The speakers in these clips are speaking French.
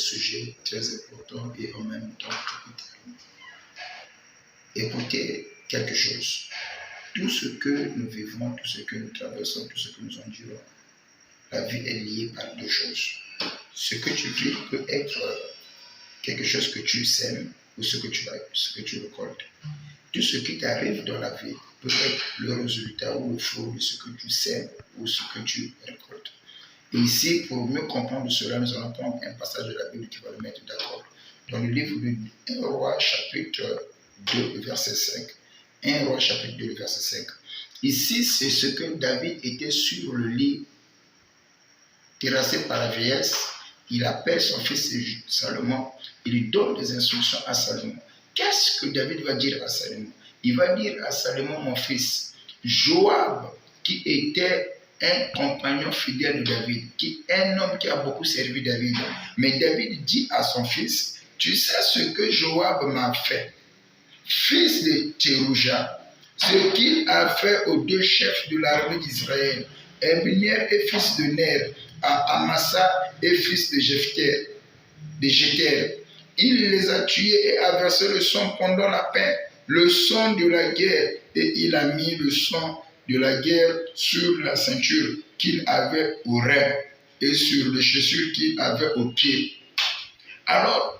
sujet très important et en même temps capital. Écoutez quelque chose. Tout ce que nous vivons, tout ce que nous traversons, tout ce que nous endurons, la vie est liée par deux choses. Ce que tu vis peut être quelque chose que tu sèmes ou ce que tu récoltes. Tout ce qui t'arrive dans la vie peut être le résultat ou le fruit de ce que tu sèmes ou ce que tu récoltes. Et ici, pour mieux comprendre cela, nous allons prendre un passage de la Bible qui va le mettre d'accord. Dans le livre de 1 Roi, chapitre 2, verset 5. 1 Roi, chapitre 2, verset 5. Ici, c'est ce que David était sur le lit, terrassé par la vieillesse. Il appelle son fils Salomon. Il lui donne des instructions à Salomon. Qu'est-ce que David va dire à Salomon? Il va dire à Salomon, mon fils, Joab, qui était un compagnon fidèle de David, un homme qui a beaucoup servi David. Mais David dit à son fils, tu sais ce que Joab m'a fait, fils de Thérouja, ce qu'il a fait aux deux chefs de l'armée d'Israël, Abner et fils de Ner, à Amasa et fils de Jéter. Il les a tués et a versé le sang pendant la paix, le sang de la guerre, et il a mis le sang de la guerre sur la ceinture qu'il avait au rein et sur les chaussures qu'il avait aux pieds. Alors,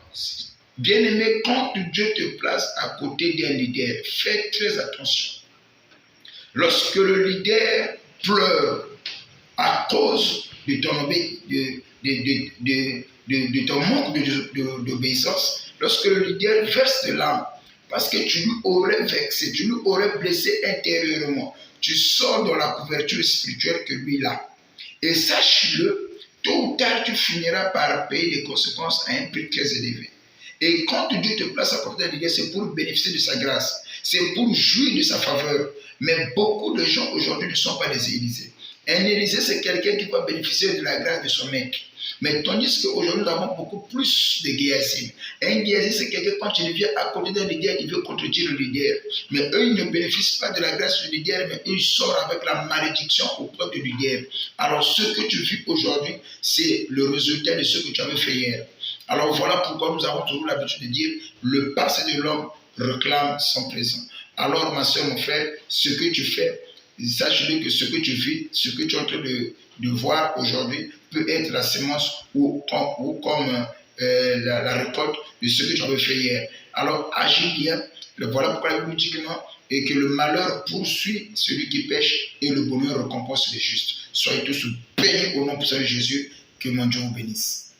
bien-aimé, quand Dieu te place à côté d'un leader, fais très attention. Lorsque le leader pleure à cause de ton manque d'obéissance, lorsque le leader verse de l'âme, parce que tu lui aurais vexé, tu lui aurais blessé intérieurement, tu sors dans la couverture spirituelle que lui a. Et sache-le, tôt ou tard, tu finiras par payer les conséquences à un prix très élevé. Et quand Dieu te place à côté d'un leader, c'est pour bénéficier de sa grâce, c'est pour jouir de sa faveur. Mais beaucoup de gens aujourd'hui ne sont pas des Élysées. Un Élysée, c'est quelqu'un qui va bénéficier de la grâce de son maître. Mais tandis qu'aujourd'hui, nous avons beaucoup plus de Géasim. Un Géasim, c'est quelqu'un, quand il vient à côté d'un leader, il veut contredire le leader. Mais eux, ils ne bénéficient pas de la grâce du leader, mais ils sortent avec la malédiction auprès du leader. Alors, ce que tu vis aujourd'hui, c'est le résultat de ce que tu avais fait hier. Alors, voilà pourquoi nous avons toujours l'habitude de dire, le passé de l'homme réclame son présent. Alors, ma soeur, mon frère, ce que tu fais, sache-le que ce que tu vis, ce que tu es en train de voir aujourd'hui, peut être la semence ou comme la récolte de ce que tu avais fait hier. Alors, agis bien. Voilà pourquoi la Bible dit que non, et que le malheur poursuit celui qui pêche et le bonheur récompense les justes. Soyez tous bénis au nom de Jésus. Que mon Dieu vous bénisse.